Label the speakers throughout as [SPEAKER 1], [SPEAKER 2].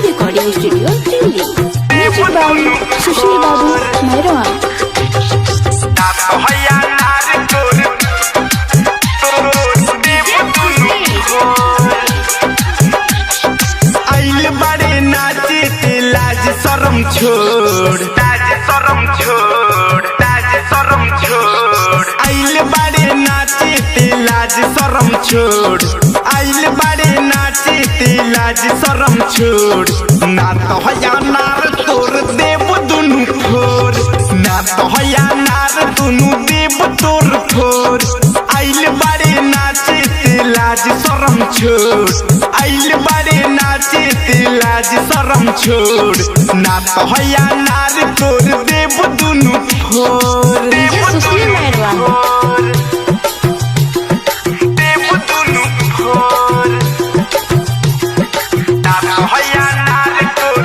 [SPEAKER 1] Recording studio Delhi. Music by Sushil Babu Mairwa.
[SPEAKER 2] आइल बड़े नाचे ते लाज शरम छोड़, लाज शरम छोड़, लाज शरम छोड़। आइल बड़े नाचे ते लाज शरम छोड़, आइल बड़े नाचे ते लाज शरम छोड़। ना तो हया नार तोर देव दुनु फोर, ना तो हया नार दुनु देव तोर फोर। आइल बड़े नाचे ते लाज शरम छोड़, आइल बड़े नाचे ते लाज शरम छोड़। ना तो हया नार तोर देव दुनु फोर, देव
[SPEAKER 1] सुशील मैरवा।
[SPEAKER 2] देव दुनु फोर। ना तो हया नार तोर,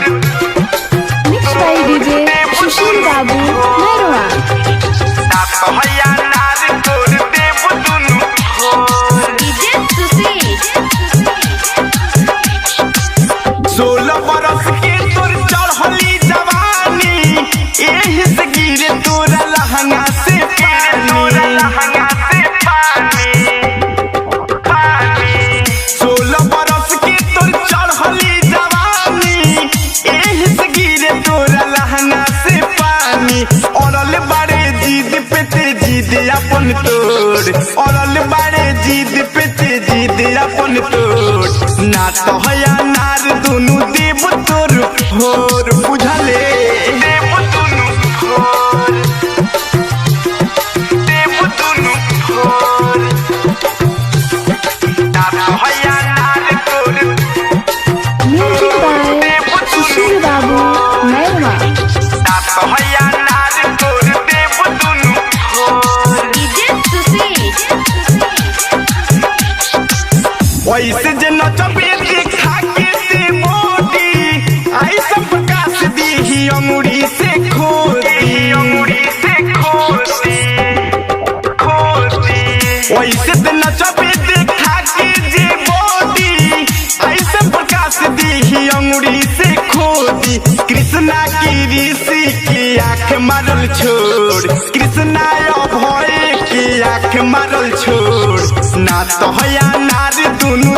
[SPEAKER 1] mix by DJ Sushil Babu Mairwa.
[SPEAKER 2] ना तो हया नार तोर देव दुनु फोर।
[SPEAKER 1] डीजे सुशील
[SPEAKER 2] 16 बरस के तोर चढ़ली जवानी, एही से गिरे तोरा लहंगा से पानी, लहंगा से पानी, पानी। 16 बरस के तोर चढ़ली जवानी, एही से गिरे तोरा लहंगा से पानी। औरल बड़े जिद पे ते जिद अपन तोड़, औरल बड़े जिद पे ते जिद अपन तोड़। ना तो हया नार दुनु देव तोर फोर, बुझले देव दुनु फोर, देव दुनु फोर। ना तो हया नार तोर,
[SPEAKER 1] म्यूजिक बाय सुशील बाबू मैरवा।
[SPEAKER 2] ना तो हया नार तोर देव दुनु फोर।
[SPEAKER 1] डीजे सुशील
[SPEAKER 2] वैसे जे नचबे देखा के ते मोटी, आई सब प्रकाश दी अंगुरी से खोती, अंगुरी से खोती, खोती। वैसे ते नचबे देखा के जे मोटी, आई सब प्रकाश दी अंगुरी से खोती। कृष्णा की ऋषि की आँख मारल छोड़, कृष्णा अभय की आँख मारल छोड़। ना तो हया नार दुनु